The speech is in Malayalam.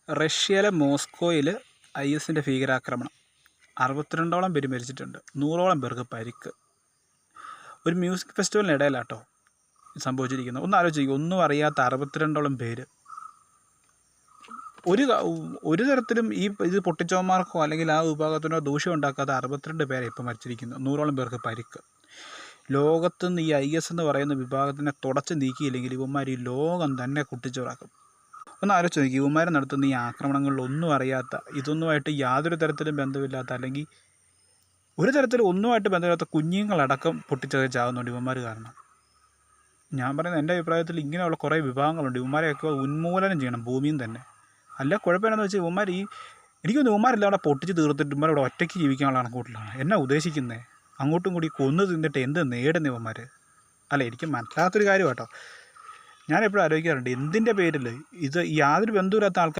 റഷ്യയിലെ മോസ്കോയിൽ IS-ൻ്റെ ഭീകരാക്രമണം. 62ഓളം പേര് മരിച്ചിട്ടുണ്ട്, 100ഓളം പേർക്ക് പരിക്ക്. ഒരു മ്യൂസിക് ഫെസ്റ്റിവലിനിടയിലാട്ടോ സംഭവിച്ചിരിക്കുന്നത്. ഒന്ന് ആലോചിക്കുക, ഒന്നും അറിയാത്ത 62ഓളം പേര്. ഒരു തരത്തിലും ഇത് പൊട്ടിച്ചവന്മാർക്കോ അല്ലെങ്കിൽ ആ വിഭാഗത്തിനോ ദൂഷ്യം ഉണ്ടാക്കാത്ത 62 പേരെ ഇപ്പോൾ മരിച്ചിരിക്കുന്നു, 100ഓളം പേർക്ക് പരിക്ക്. ലോകത്തുനിന്ന് ഈ IS എന്ന് പറയുന്ന വിഭാഗത്തിനെ തുടച്ച് നീക്കിയില്ലെങ്കിൽ ഇവന്മാർ ഈ ലോകം തന്നെ കുട്ടിച്ചോറാക്കും. ഒന്ന് ആലോചിച്ച് നോക്കി, ഇവന്മാരെ നടത്തുന്ന ഈ ആക്രമണങ്ങളിലൊന്നും അറിയാത്ത, ഇതൊന്നുമായിട്ട് യാതൊരു തരത്തിലും ബന്ധമില്ലാത്ത, അല്ലെങ്കിൽ ഒരു തരത്തിലും ഒന്നുമായിട്ട് ബന്ധമില്ലാത്ത കുഞ്ഞുങ്ങളടക്കം പൊട്ടിച്ചൊക്കെ ചാകുന്നുണ്ട് ഇവന്മാർ കാരണം. ഞാൻ പറയുന്നത്, എൻ്റെ അഭിപ്രായത്തിൽ ഇങ്ങനെയുള്ള കുറേ വിഭാഗങ്ങളുണ്ട്, ഇവന്മാരെയൊക്കെ ഉന്മൂലനം ചെയ്യണം ഭൂമിയിൽ തന്നെ. അല്ല കുഴപ്പമെന്നു വെച്ചാൽ ഇവന്മാർ എനിക്കൊന്നും ഇവന്മാരില്ല അവിടെ പൊട്ടിച്ച് തീർത്തിട്ട് ഇവന്മാരവിടെ ഒറ്റയ്ക്ക് ജീവിക്കാനുള്ള കണക്കൂട്ടിലാണ് എന്നാ ഉദ്ദേശിക്കുന്നത്. അങ്ങോട്ടും കൂടി കൊന്നു തിന്നിട്ട് എന്ത് നേടുന്ന ഇവന്മാർ? അല്ല, എനിക്ക് മനസ്സിലാത്തൊരു കാര്യം കേട്ടോ. ഞാൻ എപ്പോഴും ആലോചിക്കാറുണ്ട്, എന്തിൻ്റെ പേരിൽ ഇത് യാതൊരു ബന്ധമില്ലാത്ത ആൾക്കാർ